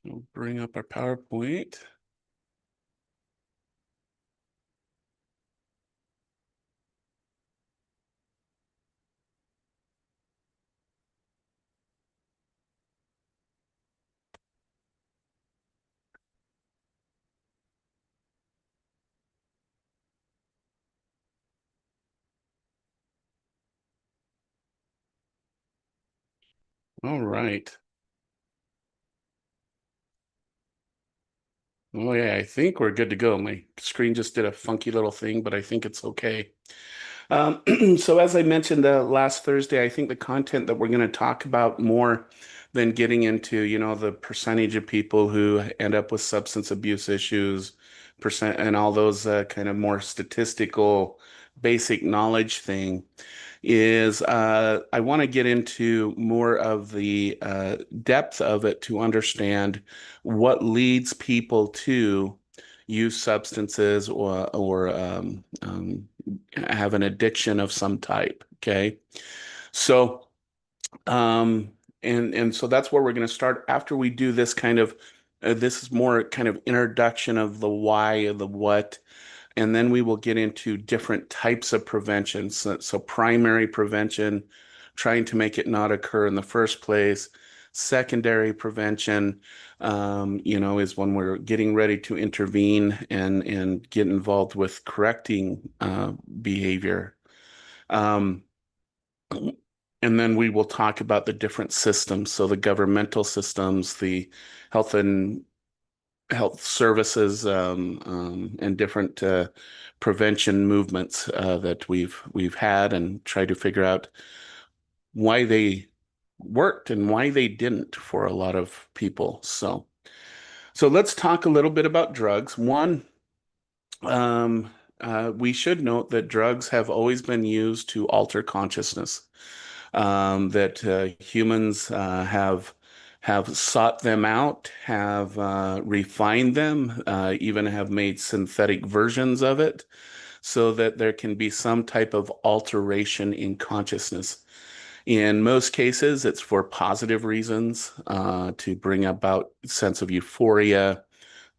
We'll bring up our PowerPoint. All right. Oh yeah, I think we're good to go. My screen just did a funky little thing, but I think it's okay. So as I mentioned last Thursday, I think the content that we're going to talk about more than getting into, the percentage of people who end up with substance abuse issues, percent, and all those kind of more statistical, basic knowledge thing is I want to get into more of the depth of it to understand what leads people to use substances or have an addiction of some type. Okay, so um, and so that's where we're going to start after we do this kind of. This is more kind of introduction of the why, of the what, and then we will get into different types of prevention. So primary prevention, trying to make it not occur in the first place. Secondary prevention, is when we're getting ready to intervene and get involved with correcting behavior. Um, and then we will talk about the different systems. So the governmental systems, the health and health services and different prevention movements that we've had and try to figure out why they worked and why they didn't for a lot of people. So let's talk a little bit about drugs. One, um, we should note that drugs have always been used to alter consciousness. That humans have sought them out, have refined them, even have made synthetic versions of it, so that there can be some type of alteration in consciousness. In most cases, it's for positive reasons, to bring about a sense of euphoria,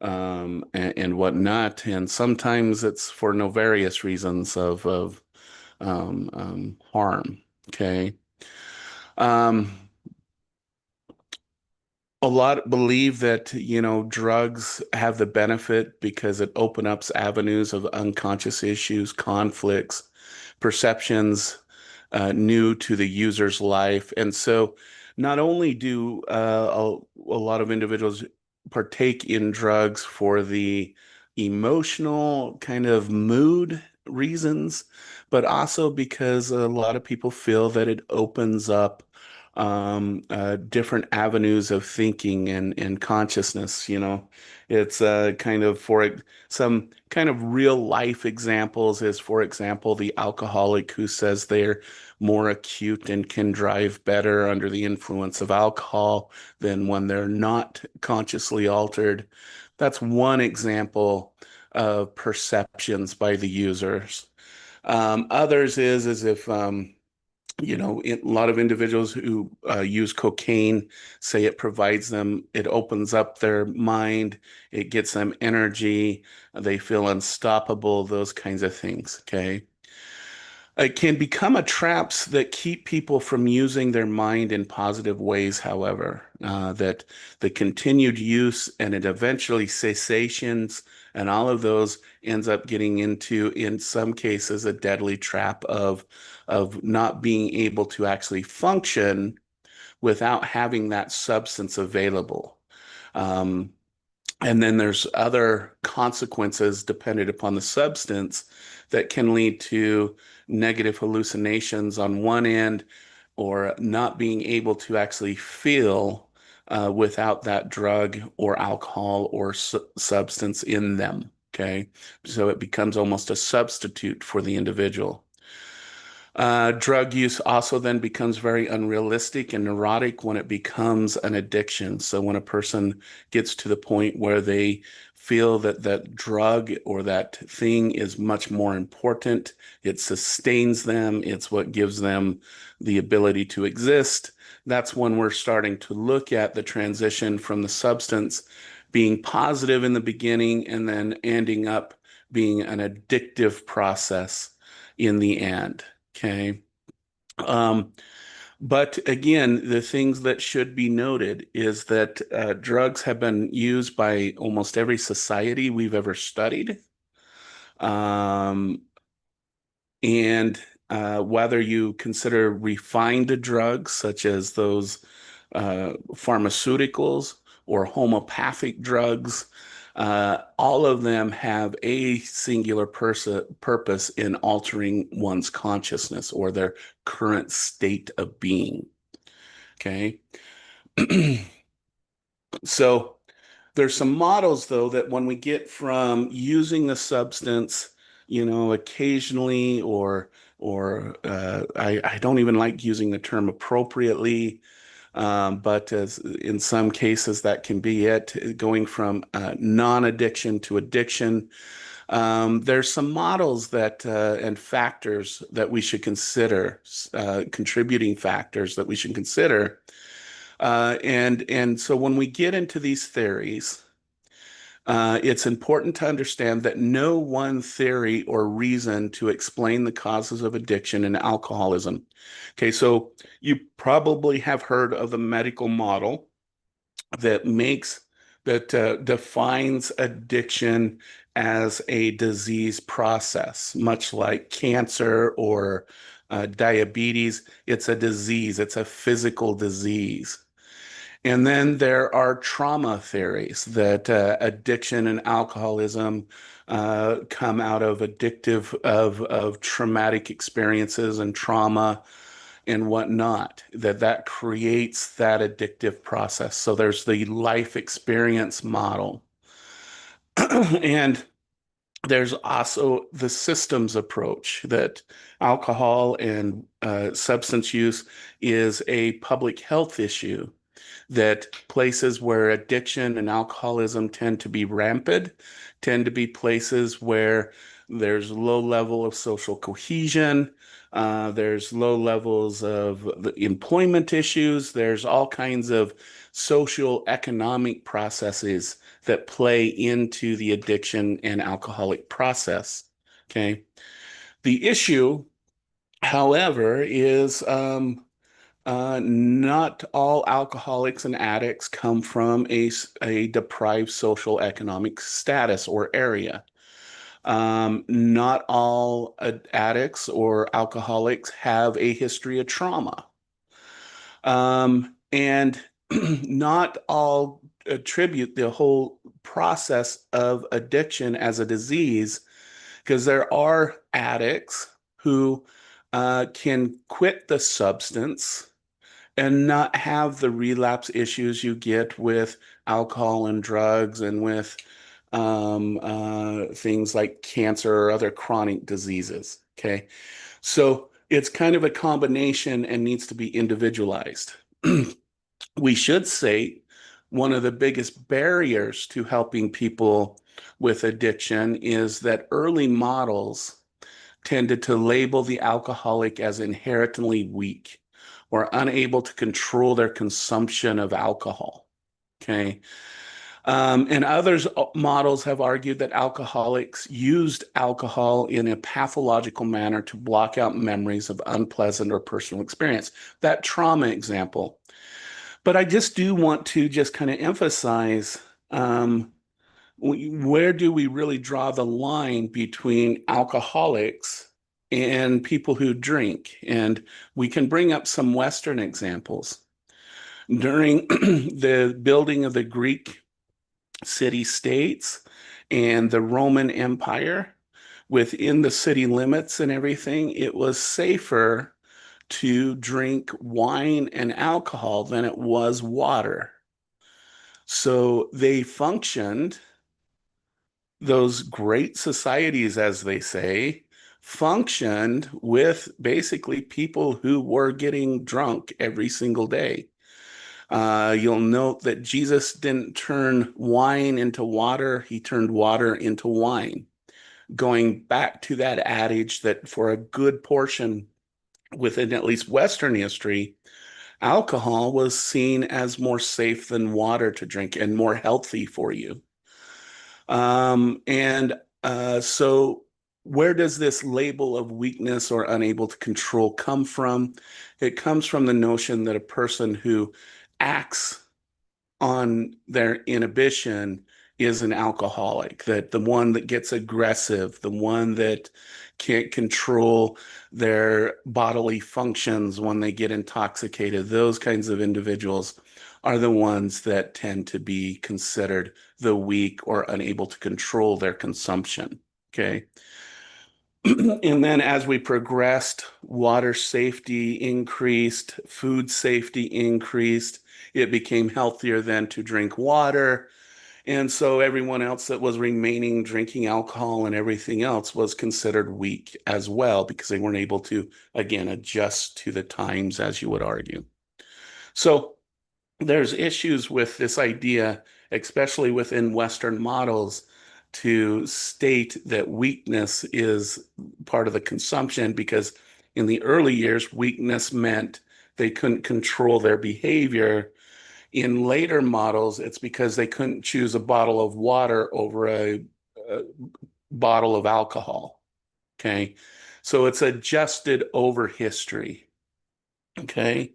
and whatnot. And sometimes it's for nefarious reasons of harm. Okay. Um, a lot believe that, drugs have the benefit because it opens up avenues of unconscious issues, conflicts, perceptions, new to the user's life. And so not only do a lot of individuals partake in drugs for the emotional kind of mood reasons, but also because a lot of people feel that it opens up different avenues of thinking and consciousness. It's kind of some kind of real life examples is, for example, the alcoholic who says they're more acute and can drive better under the influence of alcohol than when they're not consciously altered. That's one example of perceptions by the users. Others is as if a lot of individuals who use cocaine say it provides them, it opens up their mind, it gets them energy, they feel unstoppable, those kinds of things. Okay. It can become a traps that keep people from using their mind in positive ways, however, that the continued use and it eventually cessations and all of those ends up getting into, in some cases, a deadly trap of not being able to actually function without having that substance available. Um, and then there's other consequences dependent upon the substance that can lead to negative hallucinations on one end, or not being able to actually feel without that drug or alcohol or substance in them. Okay. So it becomes almost a substitute for the individual. Drug use also then becomes very unrealistic and neurotic when it becomes an addiction. So when a person gets to the point where they feel that that drug or that thing is much more important, it sustains them, it's what gives them the ability to exist, that's when we're starting to look at the transition from the substance being positive in the beginning and then ending up being an addictive process in the end. Okay. Um, but again, the things that should be noted is that drugs have been used by almost every society we've ever studied. Um, and whether you consider refined drugs, such as those pharmaceuticals or homeopathic drugs, all of them have a singular purpose in altering one's consciousness or their current state of being. Okay. So there's some models, though, that when we get from using the substance, occasionally, or I don't even like using the term appropriately, but as in some cases that can be it, going from non-addiction to addiction. There's some models that and factors that we should consider, contributing factors that we should consider. And so when we get into these theories, it's important to understand that no one theory or reason to explain the causes of addiction and alcoholism. Okay, so you probably have heard of the medical model that defines addiction as a disease process, much like cancer or diabetes. It's a disease, it's a physical disease. And then there are trauma theories that addiction and alcoholism come out of of traumatic experiences and trauma and whatnot, that creates that addictive process. So there's the life experience model. And there's also the systems approach that alcohol and substance use is a public health issue, that places where addiction and alcoholism tend to be rampant tend to be places where there's low level of social cohesion, there's low levels of the employment issues, there's all kinds of social economic processes that play into the addiction and alcoholic process. Okay. The issue, however, is not all alcoholics and addicts come from a deprived social economic status or area. Not all addicts or alcoholics have a history of trauma. And not all attribute the whole process of addiction as a disease, because there are addicts who can quit the substance and not have the relapse issues you get with alcohol and drugs and with things like cancer or other chronic diseases. Okay. So it's kind of a combination and needs to be individualized. We should say one of the biggest barriers to helping people with addiction is that early models tended to label the alcoholic as inherently weak or unable to control their consumption of alcohol. Okay. And others models have argued that alcoholics used alcohol in a pathological manner to block out memories of unpleasant or personal experience. That trauma example. But I just do want to just kind of emphasize where do we really draw the line between alcoholics and people who drink? And we can bring up some Western examples. During the building of the Greek city-states and the Roman Empire, within the city limits and everything, it was safer to drink wine and alcohol than it was water. So they functioned, those great societies, as they say, functioned with basically people who were getting drunk every single day. You'll note that Jesus didn't turn wine into water, he turned water into wine, going back to that adage that for a good portion within at least Western history, alcohol was seen as more safe than water to drink and more healthy for you. And where does this label of weakness or unable to control come from? It comes from the notion that a person who acts on their inhibition is an alcoholic, that the one that gets aggressive, the one that can't control their bodily functions when they get intoxicated, those kinds of individuals are the ones that tend to be considered the weak or unable to control their consumption. Okay. And then as we progressed, water safety increased, food safety increased. It became healthier then to drink water. And so everyone else that was remaining drinking alcohol and everything else was considered weak as well because they weren't able to, again, adjust to the times, as you would argue. So there's issues with this idea, especially within Western models, to state that weakness is part of the consumption because in the early years, weakness meant they couldn't control their behavior. In later models, it's because they couldn't choose a bottle of water over a bottle of alcohol. Okay. So it's adjusted over history. Okay.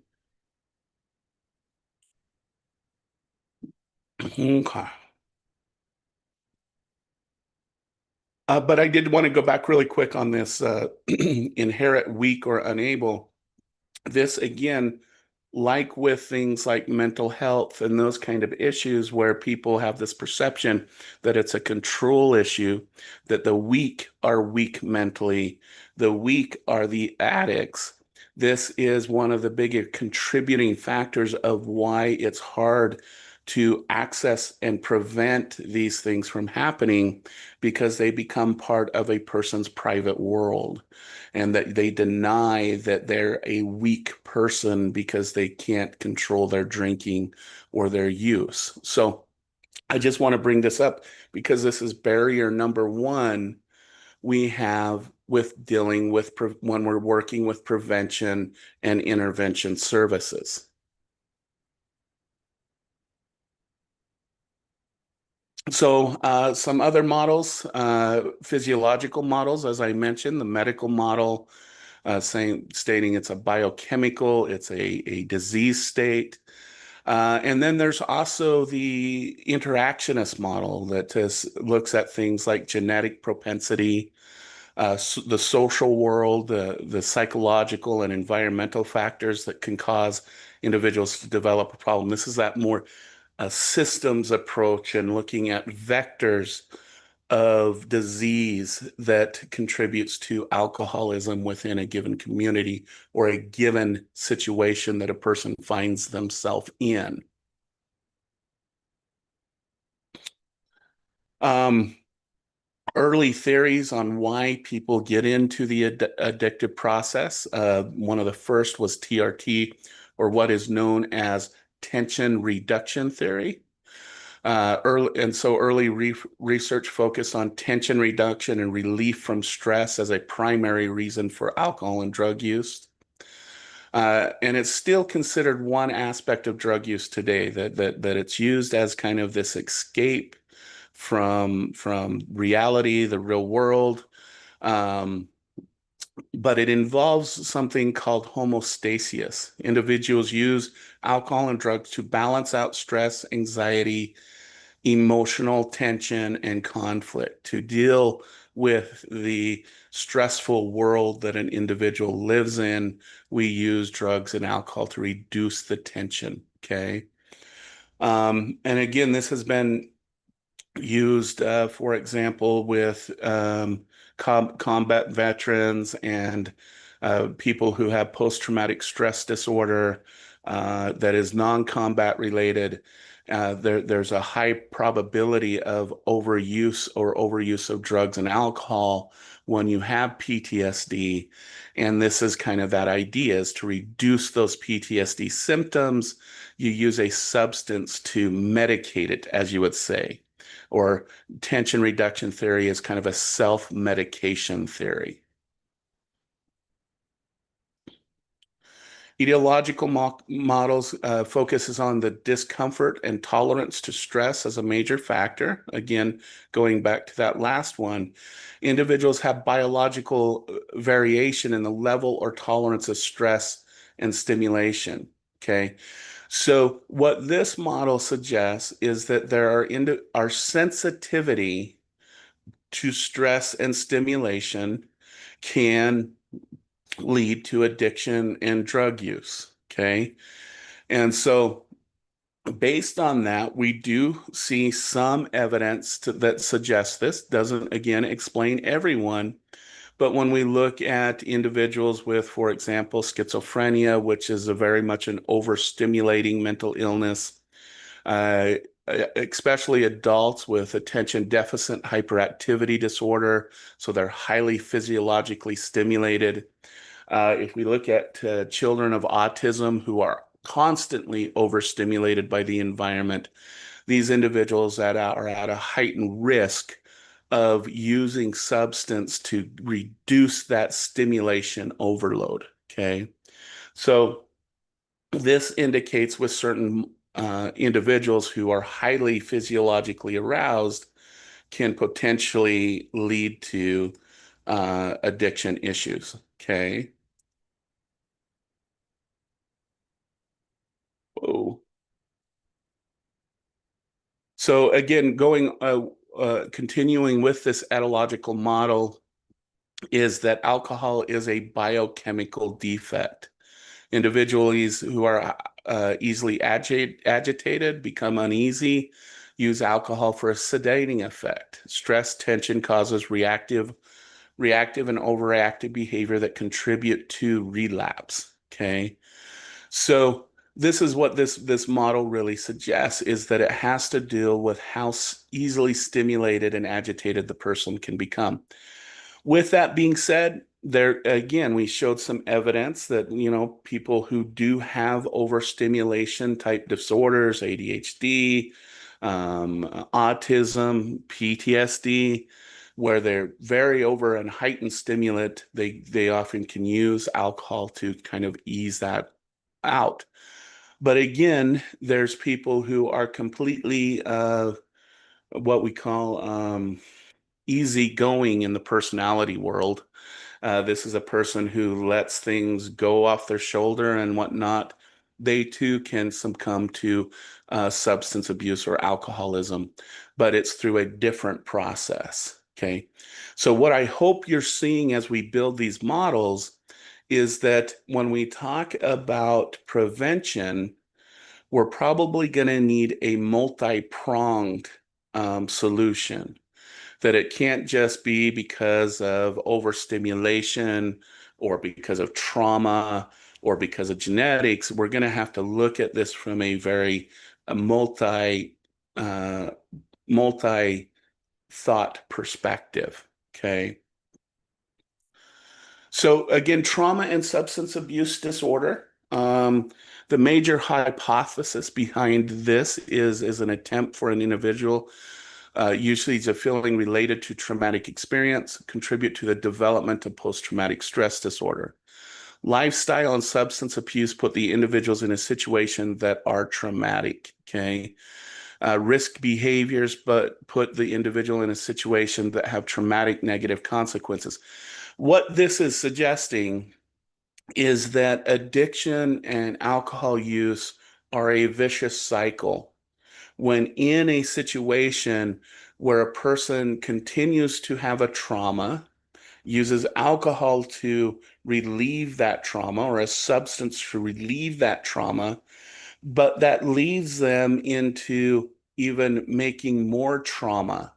Okay. But I did want to go back really quick on this inherit weak or unable. This again, like with things like mental health and those kind of issues where people have this perception that it's a control issue, that the weak are weak mentally, the weak are the addicts. This is one of the bigger contributing factors of why it's hard to access and prevent these things from happening because they become part of a person's private world and that they deny that they're a weak person because they can't control their drinking or their use. So I just want to bring this up because this is barrier number one we have with dealing with when we're working with prevention and intervention services. So, some other models, physiological models, as I mentioned, the medical model, stating it's a biochemical, it's a disease state. And then there's also the interactionist model that looks at things like genetic propensity, the social world, the psychological and environmental factors that can cause individuals to develop a problem. This is that more systems approach and looking at vectors of disease that contributes to alcoholism within a given community or a given situation that a person finds themselves in. Um, Early theories on why people get into the addictive process. One of the first was TRT, or what is known as tension reduction theory. Early research focused on tension reduction and relief from stress as a primary reason for alcohol and drug use. And it's still considered one aspect of drug use today that it's used as kind of this escape from reality, the real world. Um, but it involves something called homeostasis. Individuals use alcohol and drugs to balance out stress, anxiety, emotional tension and conflict to deal with the stressful world that an individual lives in. We use drugs and alcohol to reduce the tension. Okay. And again, this has been used, for example, with combat veterans and people who have post-traumatic stress disorder that is non-combat related. There's a high probability of overuse of drugs and alcohol when you have PTSD. And this is kind of that idea is to reduce those PTSD symptoms. You use a substance to medicate it, as you would say, or tension reduction theory is kind of a self-medication theory. Etiological models focuses on the discomfort and tolerance to stress as a major factor. Again, going back to that last one, individuals have biological variation in the level or tolerance of stress and stimulation. Okay. So what this model suggests is that there are our sensitivity to stress and stimulation can lead to addiction and drug use. Okay. And so, based on that, we do see some evidence that suggests this. Doesn't, again, explain everyone. But when we look at individuals with, for example, schizophrenia, which is a very much an overstimulating mental illness, uh, especially adults with attention deficit hyperactivity disorder, so they're highly physiologically stimulated. If we look at children of autism who are constantly overstimulated by the environment, these individuals that are at a heightened risk of using substance to reduce that stimulation overload. Okay. So this indicates with certain individuals who are highly physiologically aroused can potentially lead to addiction issues. Okay. Whoa. So again, continuing with this etological model is that alcohol is a biochemical defect. Individuals who are easily agitated become uneasy, use alcohol for a sedating effect. Stress tension causes reactive and overactive behavior that contribute to relapse. Okay. So this is what this model really suggests is that it has to deal with how easily stimulated and agitated the person can become. With that being said, there again, we showed some evidence that, people who do have overstimulation type disorders, ADHD, autism, PTSD, where they're very over and heightened stimulant, they often can use alcohol to kind of ease that out. But again, there's people who are completely what we call easygoing in the personality world. This is a person who lets things go off their shoulder and whatnot. They too can succumb to substance abuse or alcoholism, but it's through a different process. Okay. So, what I hope you're seeing as we build these models is that when we talk about prevention, we're probably going to need a multi-pronged solution, that it can't just be because of overstimulation or because of trauma or because of genetics. We're going to have to look at this from a very uh, multi thought perspective. Okay. So again, trauma and substance abuse disorder. The major hypothesis behind this is an attempt for an individual, usually it's a feeling related to traumatic experience, contribute to the development of post-traumatic stress disorder. Lifestyle and substance abuse put the individuals in a situation that are traumatic. Okay. Risk behaviors, but put the individual in a situation that have traumatic negative consequences. What this is suggesting is that addiction and alcohol use are a vicious cycle. When in a situation where a person continues to have a trauma, uses alcohol to relieve that trauma or a substance to relieve that trauma, but that leads them into even making more trauma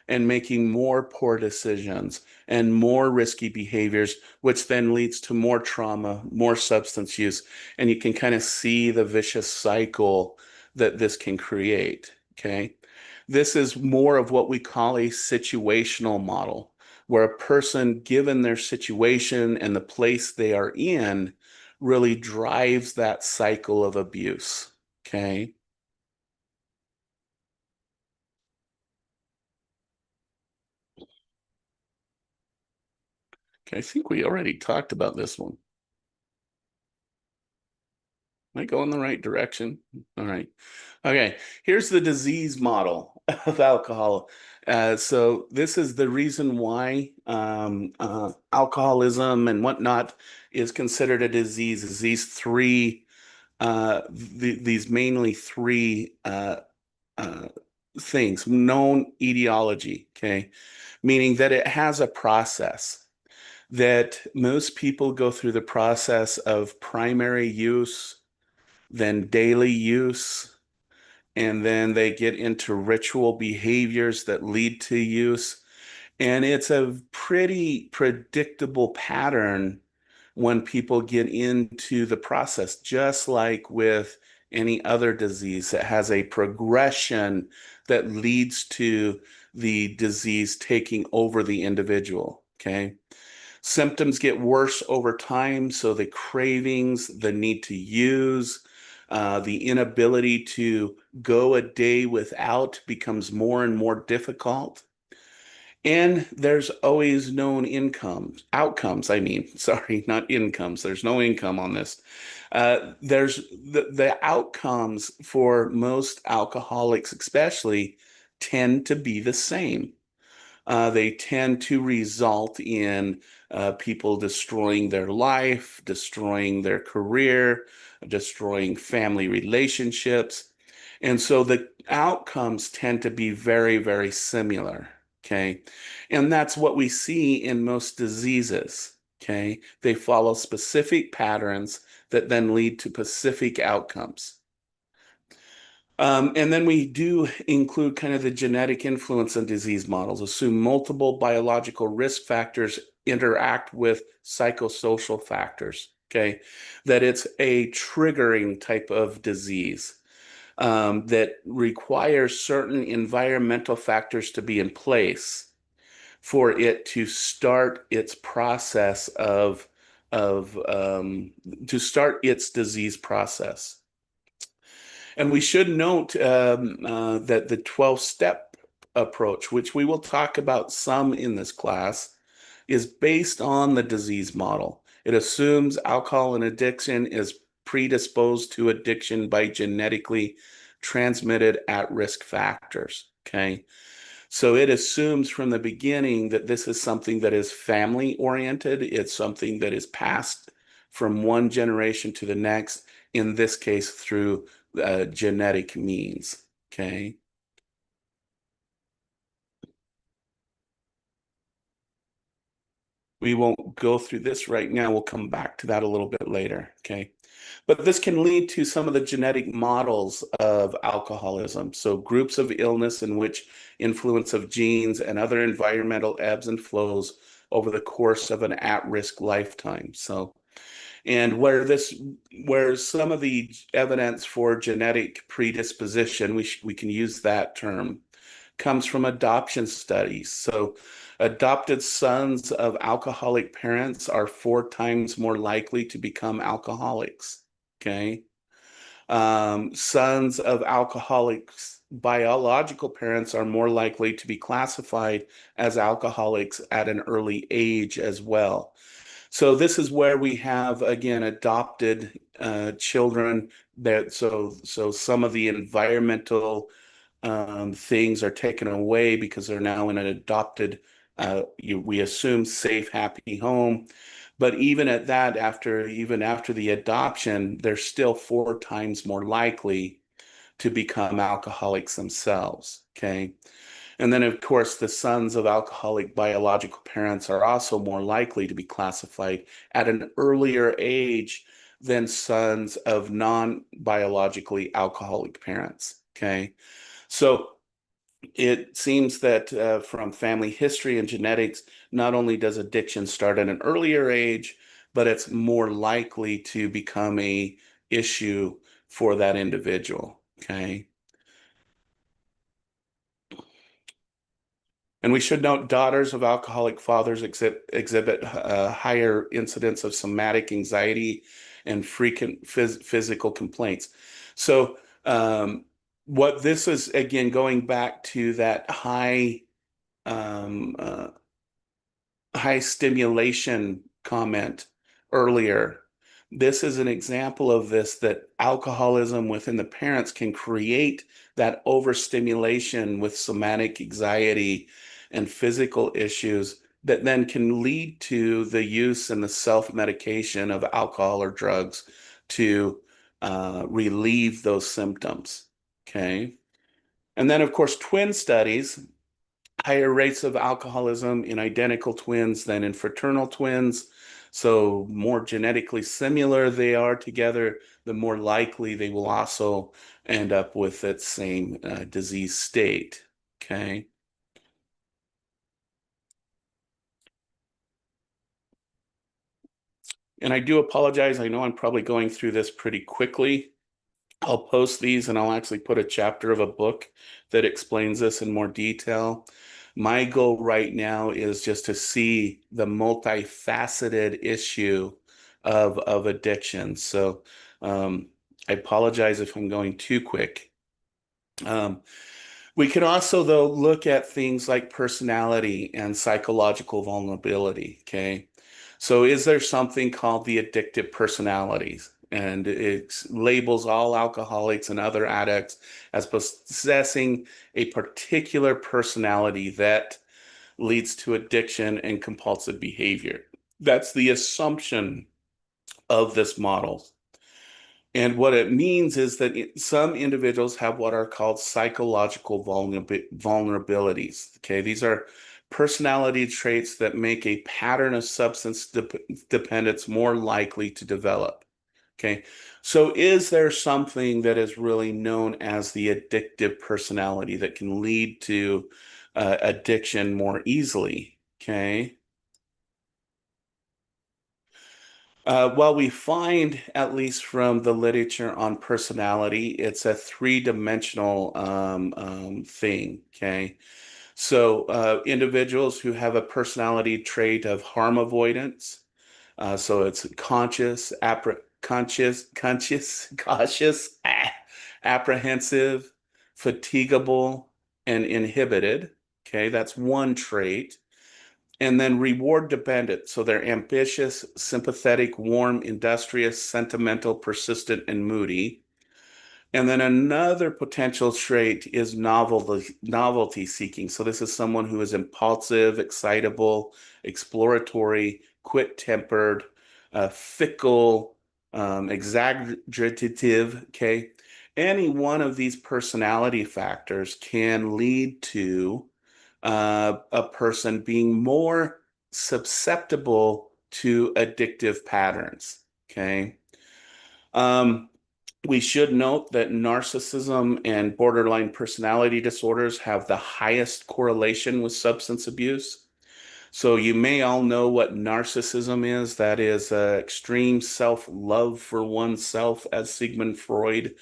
and making more poor decisions and more risky behaviors, which then leads to more trauma, more substance use. And you can kind of see the vicious cycle that this can create. Okay. This is more of what we call a situational model, where a person, given their situation and the place they are in, really drives that cycle of abuse. Okay. Okay. I think we already talked about this one. I go in the right direction? All right. Okay. Here's the disease model of alcohol. So this is the reason why alcoholism and whatnot is considered a disease. Is these three, these mainly three uh, things: known etiology. Okay, meaning that it has a process that most people go through the process of primary use, then daily use, and then they get into ritual behaviors that lead to use. And it's a pretty predictable pattern when people get into the process, just like with any other disease that has a progression that leads to the disease taking over the individual. Okay. Symptoms get worse over time, so the cravings, the need to use, the inability to go a day without becomes more and more difficult. And there's always known outcomes, I mean, sorry, not incomes. There's no income on this. There's the outcomes for most alcoholics, especially, tend to be the same. They tend to result in people destroying their life, destroying their career, destroying family relationships. And so the outcomes tend to be very, very similar. Okay. And that's what we see in most diseases. Okay. They follow specific patterns that then lead to specific outcomes. And then we do include kind of the genetic influence in disease models, assume multiple biological risk factors interact with psychosocial factors. Okay. That it's a triggering type of disease that requires certain environmental factors to be in place for it to start its process of to start its disease process. And we should note that the 12-step approach, which we will talk about some in this class, is based on the disease model. It assumes alcohol and addiction is predisposed to addiction by genetically transmitted at-risk factors. Okay. So it assumes from the beginning that this is something that is family oriented. It's something that is passed from one generation to the next, in this case, through genetic means. Okay. We won't go through this right now. We'll come back to that a little bit later. Okay. But this can lead to some of the genetic models of alcoholism. So groups of illness in which influence of genes and other environmental ebbs and flows over the course of an at-risk lifetime. So, and where some of the evidence for genetic predisposition, we can use that term, comes from adoption studies. So adopted sons of alcoholic parents are 4 times more likely to become alcoholics. Okay. Sons of alcoholics, biological parents are more likely to be classified as alcoholics at an early age as well. So this is where we have again adopted children that so some of the environmental things are taken away because they're now in an adopted, we assume, safe, happy home. But even at that, even after the adoption, they're still 4 times more likely to become alcoholics themselves. Okay. And then, of course, the sons of alcoholic biological parents are also more likely to be classified at an earlier age than sons of non-biologically alcoholic parents. Okay. So it seems that from family history and genetics, not only does addiction start at an earlier age, but it's more likely to become a issue for that individual. Okay. And we should note daughters of alcoholic fathers exhibit higher incidence of somatic anxiety and frequent physical complaints. So, what this is, again, going back to that um, uh, high stimulation comment earlier, This is an example of this, that alcoholism within the parents can create that overstimulation with somatic anxiety and physical issues that then can lead to the use and the self-medication of alcohol or drugs to relieve those symptoms. Okay. And then, of course, twin studies, higher rates of alcoholism in identical twins than in fraternal twins. So more genetically similar they are together, the more likely they will also end up with that same disease state. Okay. And I do apologize. I know I'm probably going through this pretty quickly. I'll post these and I'll actually put a chapter of a book that explains this in more detail. My goal right now is just to see the multifaceted issue of addiction. So I apologize if I'm going too quick. Um, we can also, though, look at things like personality and psychological vulnerability. Okay. So, is there something called the addictive personalities? And it labels all alcoholics and other addicts as possessing a particular personality that leads to addiction and compulsive behavior. That's the assumption of this model. And what it means is that some individuals have what are called psychological vulnerabilities. Okay, these are personality traits that make a pattern of substance dependence more likely to develop. Okay, so is there something that is really known as the addictive personality that can lead to addiction more easily? Okay. Well, we find, at least from the literature on personality, it's a three-dimensional thing. Okay. So, individuals who have a personality trait of harm avoidance, so it's cautious, apprehensive, fatigable, and inhibited. Okay, that's one trait. And then reward dependent. So they're ambitious, sympathetic, warm, industrious, sentimental, persistent, and moody. And then another potential trait is novelty seeking. So this is someone who is impulsive, excitable, exploratory, quick-tempered, fickle, exaggerative. Okay. Any one of these personality factors can lead to a person being more susceptible to addictive patterns. Okay. Um, we should note that narcissism and borderline personality disorders have the highest correlation with substance abuse. So you may all know what narcissism is. That is extreme self-love for oneself, as Sigmund Freud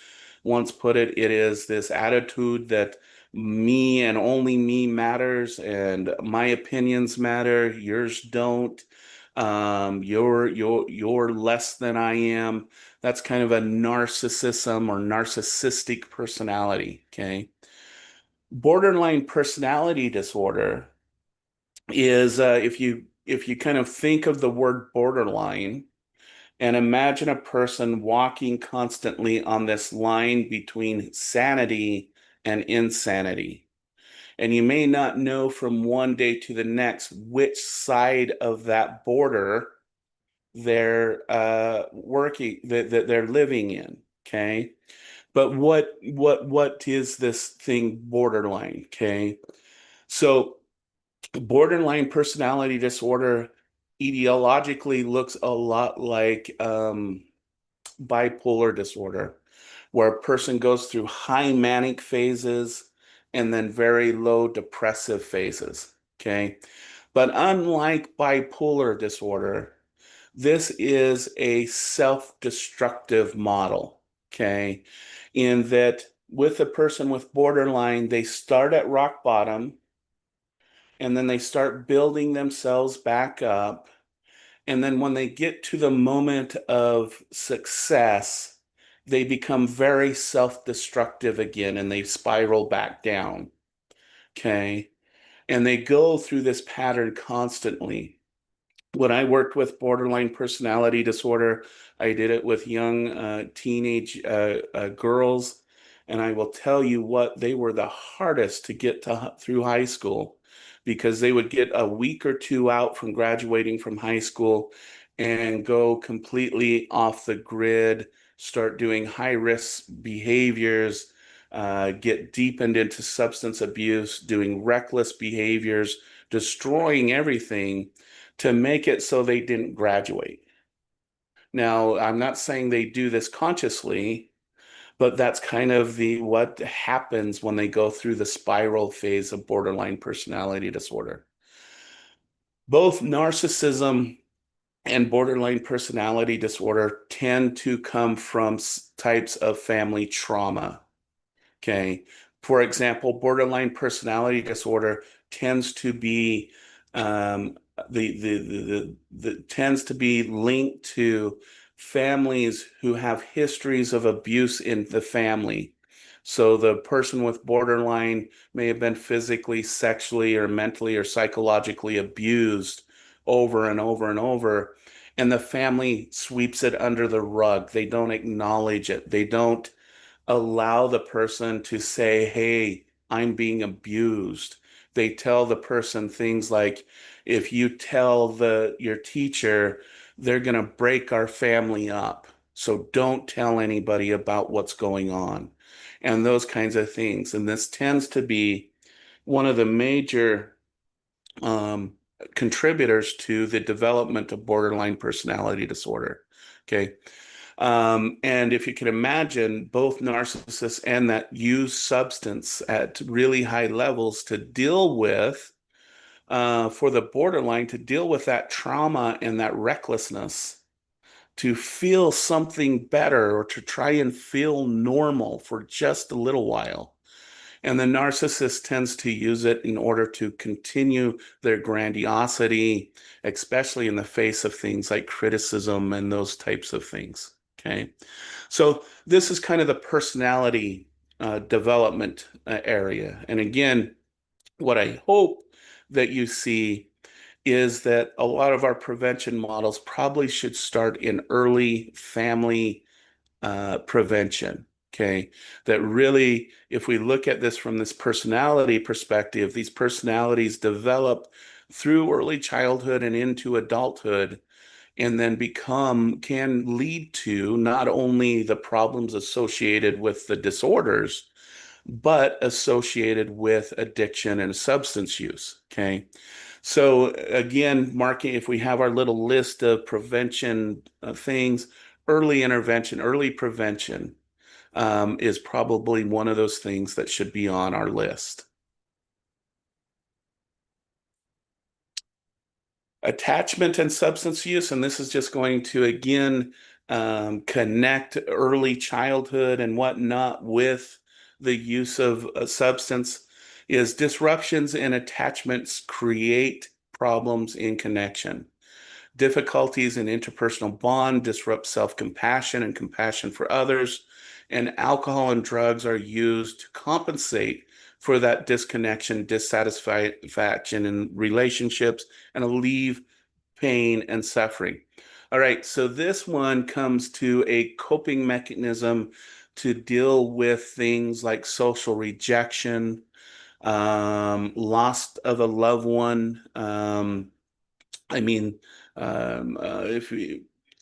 once put it. It is this attitude that me and only me matters, and my opinions matter, yours don't. You're less than I am. That's kind of a narcissism or narcissistic personality. Okay. Borderline personality disorder is if you kind of think of the word borderline and imagine a person walking constantly on this line between sanity and insanity. And you may not know from one day to the next which side of that border they're working that they're living in. Okay. But what is this thing borderline? Okay. So borderline personality disorder etiologically looks a lot like bipolar disorder, where a person goes through high manic phases and then very low depressive phases. Okay. But unlike bipolar disorder, this is a self-destructive model. Okay. In that with a person with borderline, they start at rock bottom and then they start building themselves back up. And then when they get to the moment of success, they become very self-destructive again and they spiral back down. Okay. And they go through this pattern constantly. When I worked with borderline personality disorder, I did it with young teenage girls, and I will tell you what, they were the hardest to get through high school because they would get a week or two out from graduating from high school and go completely off the grid, start doing high risk behaviors, get deepened into substance abuse, doing reckless behaviors, destroying everything to make it so they didn't graduate. Now, I'm not saying they do this consciously, but that's kind of the what happens when they go through the spiral phase of borderline personality disorder. Both narcissism and borderline personality disorder tend to come from types of family trauma. Okay. For example, borderline personality disorder tends to be tends to be linked to families who have histories of abuse in the family. So the person with borderline may have been physically, sexually, or mentally or psychologically abused over and over and over, and the family sweeps it under the rug. They don't acknowledge it. They don't allow the person to say, hey, I'm being abused. They tell the person things like, if you tell your teacher, they're going to break our family up. So don't tell anybody about what's going on. And those kinds of things. And this tends to be one of the major um, contributors to the development of borderline personality disorder. Okay. And if you can imagine, both narcissists and that use substance at really high levels to deal with, for the borderline, to deal with that trauma and that recklessness, to feel something better or to try and feel normal for just a little while. And the narcissist tends to use it in order to continue their grandiosity, especially in the face of things like criticism and those types of things. Okay. So this is kind of the personality development area. And again, what I hope that you see is that a lot of our prevention models probably should start in early family prevention. Okay. That really, if we look at this from this personality perspective, these personalities develop through early childhood and into adulthood, and then can lead to not only the problems associated with the disorders, but associated with addiction and substance use. Okay. So again, marking, if we have our little list of prevention things, early intervention, early prevention is probably one of those things that should be on our list. Attachment and substance use, and this is just going to again connect early childhood and whatnot with the use of a substance, is disruptions in attachments create problems in connection. Difficulties in interpersonal bond disrupt self-compassion and compassion for others, and alcohol and drugs are used to compensate for that disconnection, dissatisfaction in relationships, and alleviate pain and suffering. All right, so this one comes to a coping mechanism to deal with things like social rejection, loss of a loved one, I mean, if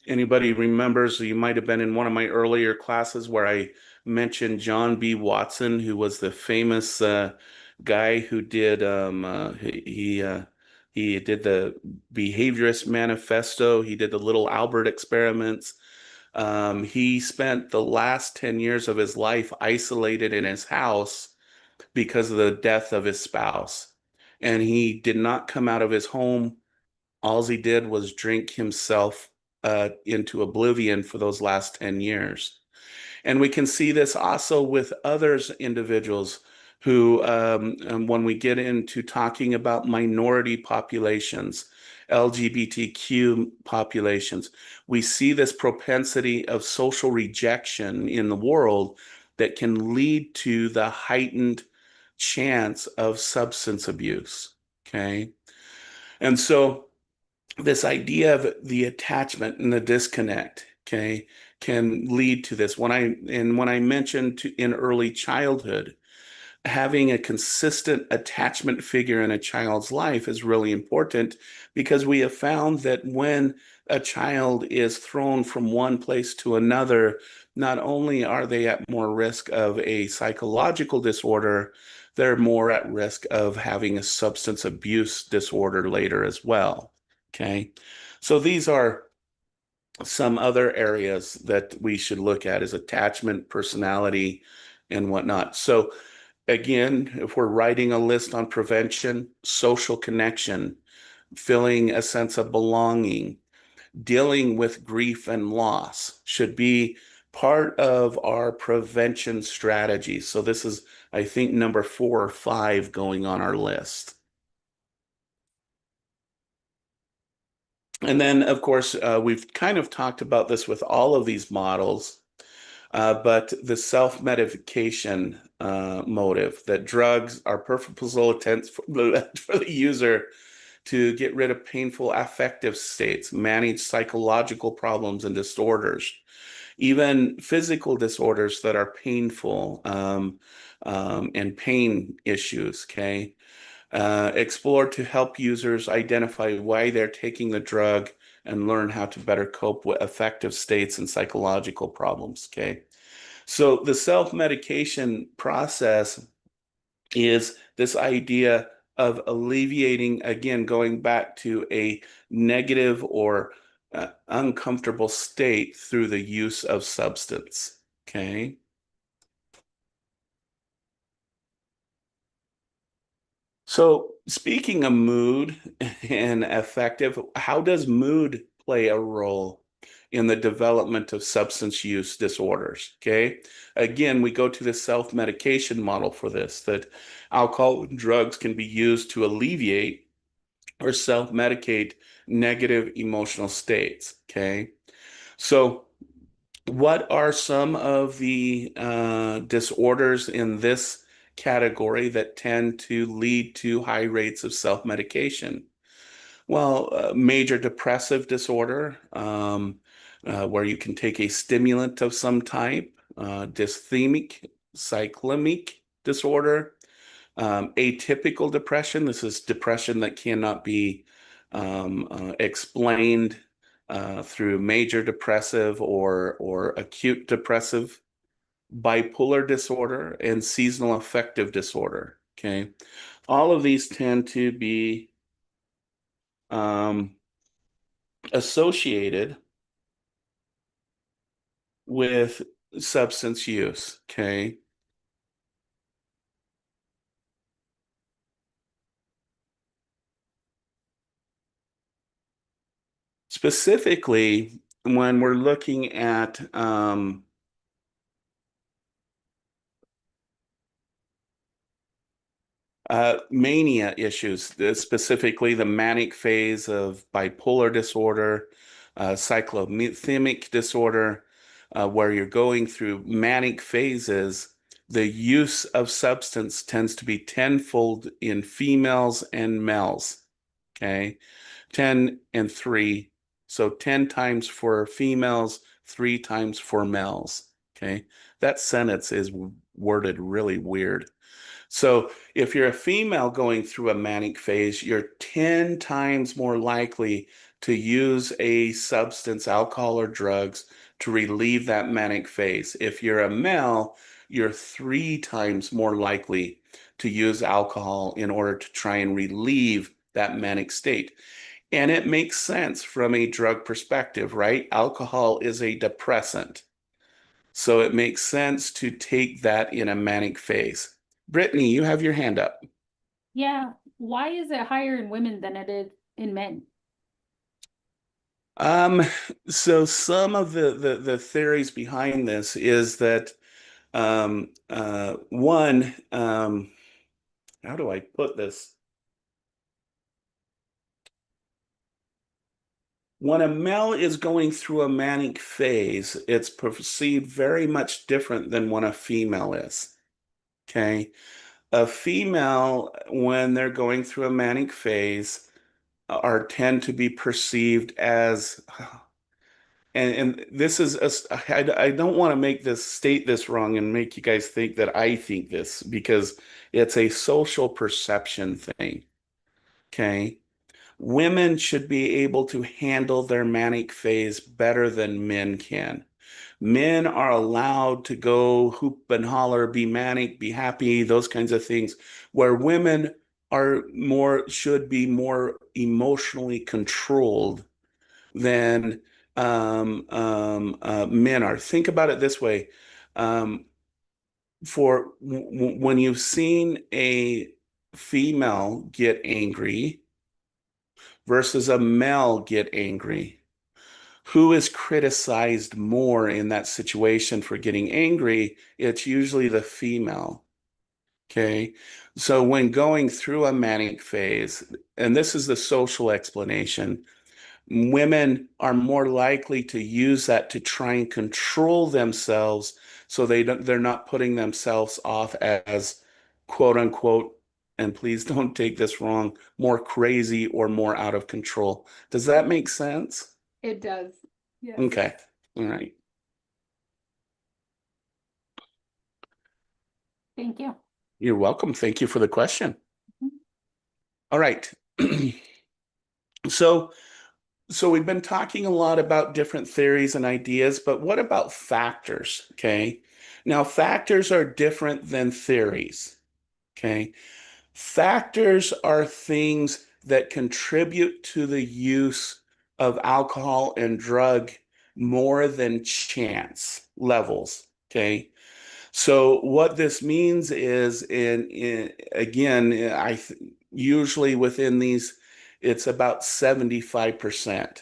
anybody remembers, you might have been in one of my earlier classes where I mentioned John B. Watson, who was the famous guy who did he did the Behaviorist Manifesto. He did the little Albert experiments. He spent the last 10 years of his life isolated in his house because of the death of his spouse. And he did not come out of his home. All he did was drink himself into oblivion for those last 10 years. And we can see this also with others individuals who, when we get into talking about minority populations, LGBTQ populations, we see this propensity of social rejection in the world that can lead to the heightened chance of substance abuse. Okay. And so this idea of the attachment and the disconnect, okay, can lead to this. When I mentioned in early childhood, having a consistent attachment figure in a child's life is really important because we have found that when a child is thrown from one place to another, not only are they at more risk of a psychological disorder, they're more at risk of having a substance abuse disorder later as well. Okay. So these are some other areas that we should look at is attachment, personality, and whatnot. So again, if we're writing a list on prevention, social connection, feeling a sense of belonging, dealing with grief and loss should be part of our prevention strategy. So this is, I think, number 4 or 5 going on our list. And then, of course, we've kind of talked about this with all of these models, but the self-medication motive, that drugs are purposeful attempts for the user to get rid of painful affective states, manage psychological problems and disorders, even physical disorders that are painful, and pain issues, okay? Explore to help users identify why they're taking the drug and learn how to better cope with affective states and psychological problems, okay? So the self-medication process is this idea of alleviating, again, going back to a negative or uncomfortable state through the use of substance. Okay. So speaking of mood and affective, how does mood play a role in the development of substance use disorders? Okay. Again, we go to the self-medication model for this, that alcohol and drugs can be used to alleviate or self-medicate negative emotional states. Okay. So what are some of the disorders in this category that tend to lead to high rates of self-medication? Well, major depressive disorder, where you can take a stimulant of some type, dysthemic, cyclemic disorder, atypical depression. This is depression that cannot be explained through major depressive or acute depressive, bipolar disorder, and seasonal affective disorder. Okay, all of these tend to be um, associated with substance use. Okay, specifically when we're looking at mania issues, specifically the manic phase of bipolar disorder, cyclothymic disorder, where you're going through manic phases, the use of substance tends to be tenfold in females and males. Okay. 10 and 3. So 10 times for females, 3 times for males. Okay. That sentence is worded really weird. So if you're a female going through a manic phase, you're 10 times more likely to use a substance, alcohol or drugs, to relieve that manic phase. If you're a male, you're 3 times more likely to use alcohol in order to try and relieve that manic state. And it makes sense from a drug perspective, right? Alcohol is a depressant. So it makes sense to take that in a manic phase. Brittany, you have your hand up. Yeah. Why is it higher in women than it is in men? Um, so some of the theories behind this is that one, how do I put this? When a male is going through a manic phase, it's perceived very much different than when a female is. Okay. A female, when they're going through a manic phase, are tend to be perceived as, and this is I don't want to make this state this wrong and make you guys think that I think this, because it's a social perception thing. Okay. Women should be able to handle their manic phase better than men can. Men are allowed to go hoop and holler, be manic, be happy, those kinds of things, where women should be more emotionally controlled than men are. Think about it this way. Um, when you've seen a female get angry versus a male get angry, who is criticized more in that situation for getting angry? It's usually the female. Okay. So when going through a manic phase, and this is the social explanation, women are more likely to use that to try and control themselves so they're not putting themselves off as quote unquote, and please don't take this wrong, more crazy or more out of control. Does that make sense? It does. Yes. Okay. All right. Thank you. You're welcome. Thank you for the question. Mhm. All right. So, so we've been talking a lot about different theories and ideas, but what about factors? Okay. Now, factors are different than theories. Okay. Factors are things that contribute to the use of alcohol and drug more than chance levels. Okay. So what this means is, again, usually within these, it's about 75%.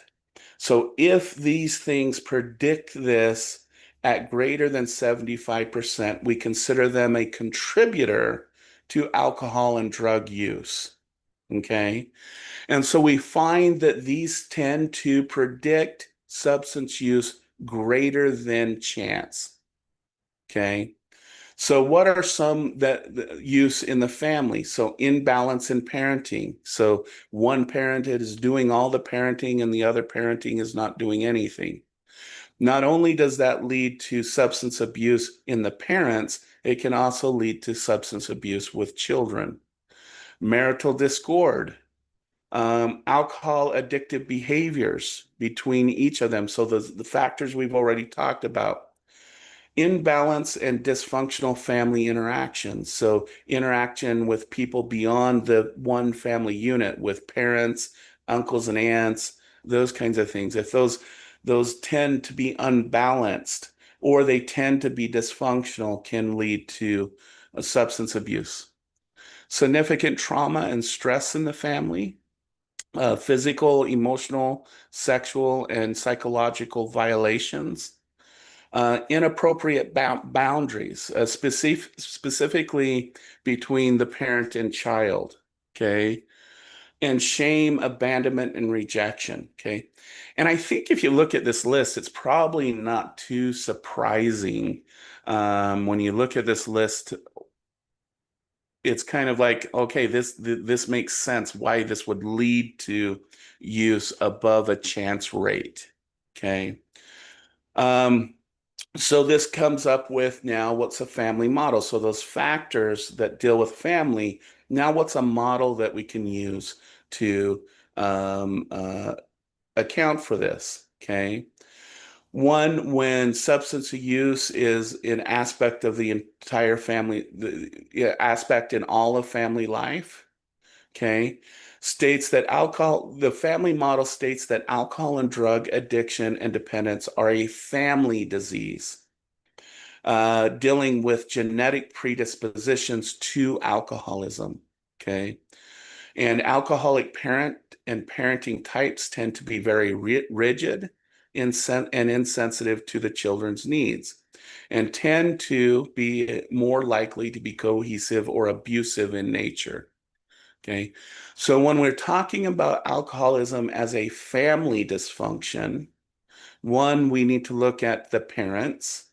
So if these things predict this at greater than 75%, we consider them a contributor to alcohol and drug use. Okay. And so we find that these tend to predict substance use greater than chance. Okay. So what are some that use in the family? So imbalance in parenting. So one parent is doing all the parenting and the other parenting is not doing anything. Not only does that lead to substance abuse in the parents, it can also lead to substance abuse with children. Marital discord, alcohol addictive behaviors between each of them. So the factors we've already talked about. Imbalance and dysfunctional family interactions. So interaction with people beyond the one family unit, with parents, uncles and aunts, those kinds of things. If those tend to be unbalanced or they tend to be dysfunctional, can lead to substance abuse. Significant trauma and stress in the family, physical, emotional, sexual, and psychological violations, inappropriate boundaries, specifically between the parent and child. Okay. And shame, abandonment, and rejection. Okay. And I think if you look at this list, it's probably not too surprising. When you look at this list, it's kind of like, okay, this makes sense why this would lead to use above a chance rate. Okay. Um, So this comes up with, now what's a family model? So those factors that deal with family, now what's a model that we can use to um, uh, account for this? Okay. One, when substance use is an aspect of the entire family, the aspect in all of family life. Okay. States that the family model states that alcohol and drug addiction and dependence are a family disease, dealing with genetic predispositions to alcoholism. Okay. And alcoholic parent and parenting types tend to be very rigid and insensitive to the children's needs, and tend to be more likely to be cohesive or abusive in nature. Okay. So when we're talking about alcoholism as a family dysfunction, one, we need to look at the parents,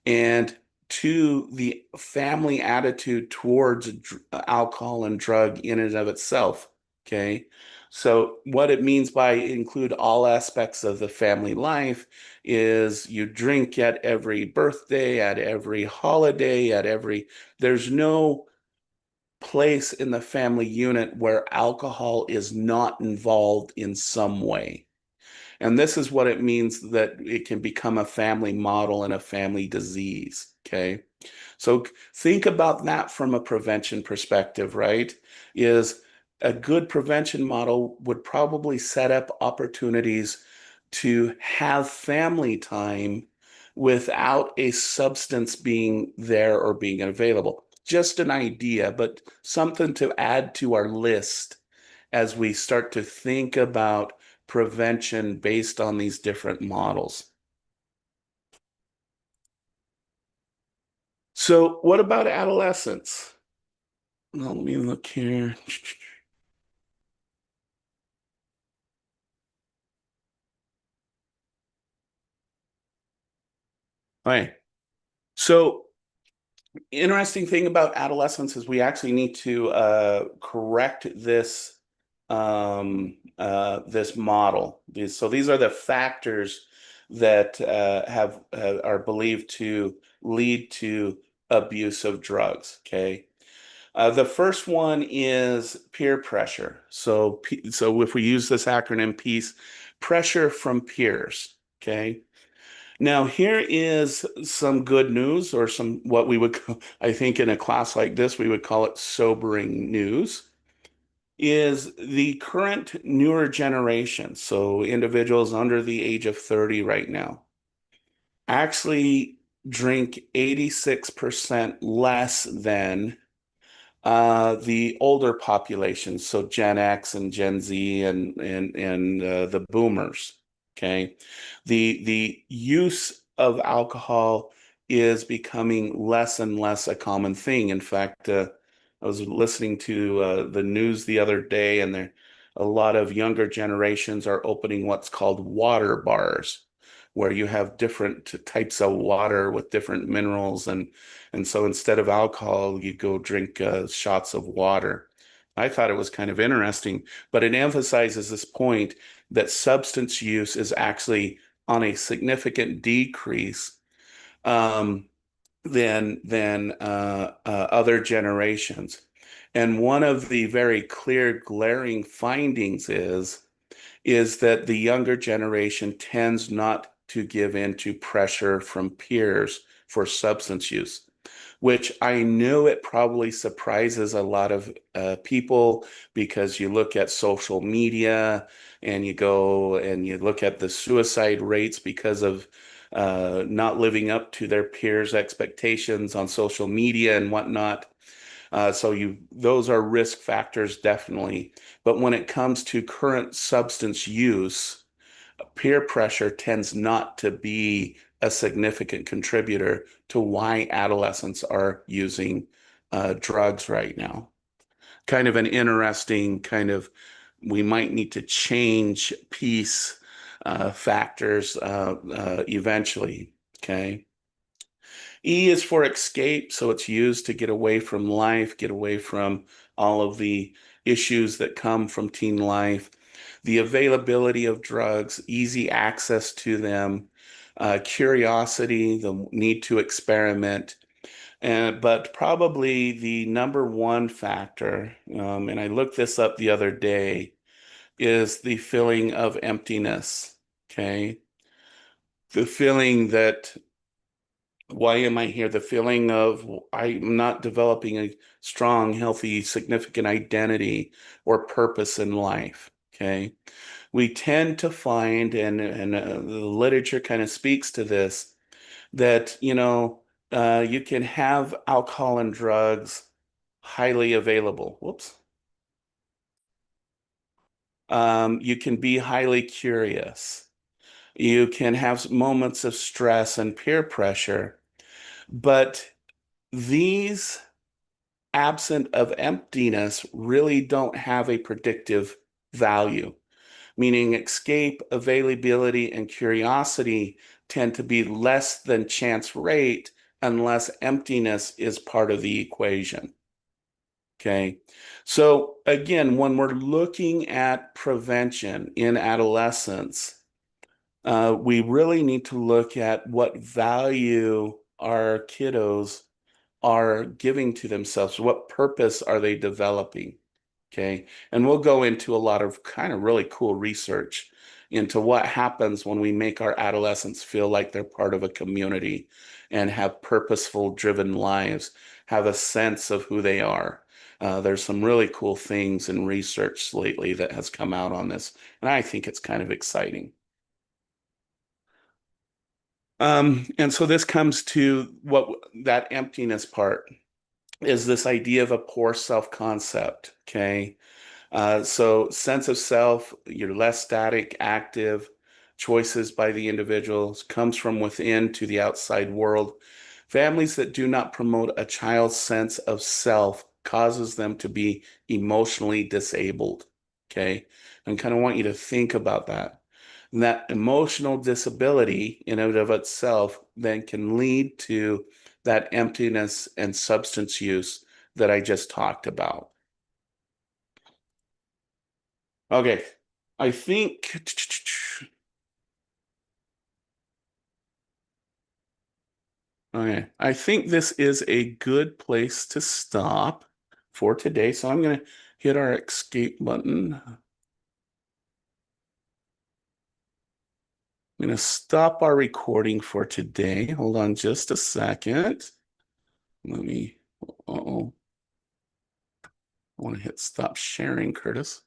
and two, the family attitude towards alcohol and drug in and of itself. Okay. So what it means by include all aspects of the family life is you drink at every birthday, at every holiday, there's no place in the family unit where alcohol is not involved in some way. And this is what it means that it can become a family model and a family disease. Okay. So think about that from a prevention perspective, right? Is a good prevention model would probably set up opportunities to have family time without a substance being there or being available. Just an idea, but something to add to our list as we start to think about prevention based on these different models. So, what about adolescence? Let me look here. All right. So, interesting thing about adolescence is we actually need to correct this model. So these are the factors that have are believed to lead to abuse of drugs. Okay. The first one is peer pressure. So if we use this acronym PEACE, pressure from peers. Okay. Now, here is some good news, or some what we would, I think in a class like this, we would call it sobering news, is the current newer generation, so individuals under the age of 30 right now, actually drink 86% less than the older population, so Gen X and Gen Z and the boomers. Okay, the use of alcohol is becoming less and less a common thing. In fact, I was listening to the news the other day, and there a lot of younger generations are opening what's called water bars, where you have different types of water with different minerals and so instead of alcohol, you go drink shots of water. I thought it was kind of interesting, but it emphasizes this point that substance use is actually on a significant decrease um, than other generations. And one of the very clear, glaring findings is that the younger generation tends not to give in to pressure from peers for substance use, which I know it probably surprises a lot of people because you look at social media and you go and you look at the suicide rates because of not living up to their peers' expectations on social media and whatnot. So those are risk factors definitely. But when it comes to current substance use, peer pressure tends not to be a significant contributor to why adolescents are using drugs right now. Kind of an interesting kind of, we might need to change piece factors eventually. Okay. E is for escape, so it's used to get away from life, get away from all of the issues that come from teen life. The availability of drugs, easy access to them, curiosity, the need to experiment. But probably the number one factor, and I looked this up the other day, is the feeling of emptiness. Okay. The feeling that why am I here? The feeling of I'm not developing a strong, healthy, significant identity or purpose in life. Okay. We tend to find, and the literature kind of speaks to this, that, you can have alcohol and drugs highly available. Whoops. You can be highly curious. You can have moments of stress and peer pressure, but these absent of emptiness really don't have a predictive value, meaning escape, availability, and curiosity tend to be less than chance rate unless emptiness is part of the equation. Okay. So again, when we're looking at prevention in adolescence, we really need to look at what value our kiddos are giving to themselves. What purpose are they developing? Okay. And we'll go into a lot of kind of really cool research into what happens when we make our adolescents feel like they're part of a community and have purposeful, driven lives, have a sense of who they are. There's some really cool things in research lately that has come out on this, and I think it's kind of exciting. And so this comes to what that emptiness part is this idea of a poor self-concept. Okay. So sense of self, you're less static, active, choices by the individuals comes from within to the outside world. Families that do not promote a child's sense of self causes them to be emotionally disabled. Okay. And kind of want you to think about that. And that emotional disability in and of itself then can lead to that emptiness and substance use that I just talked about. Okay, I think okay, I think this is a good place to stop for today. So I'm gonna hit our escape button. I'm gonna stop our recording for today. Hold on just a second. Let me, oh, I want to hit stop sharing, Curtis.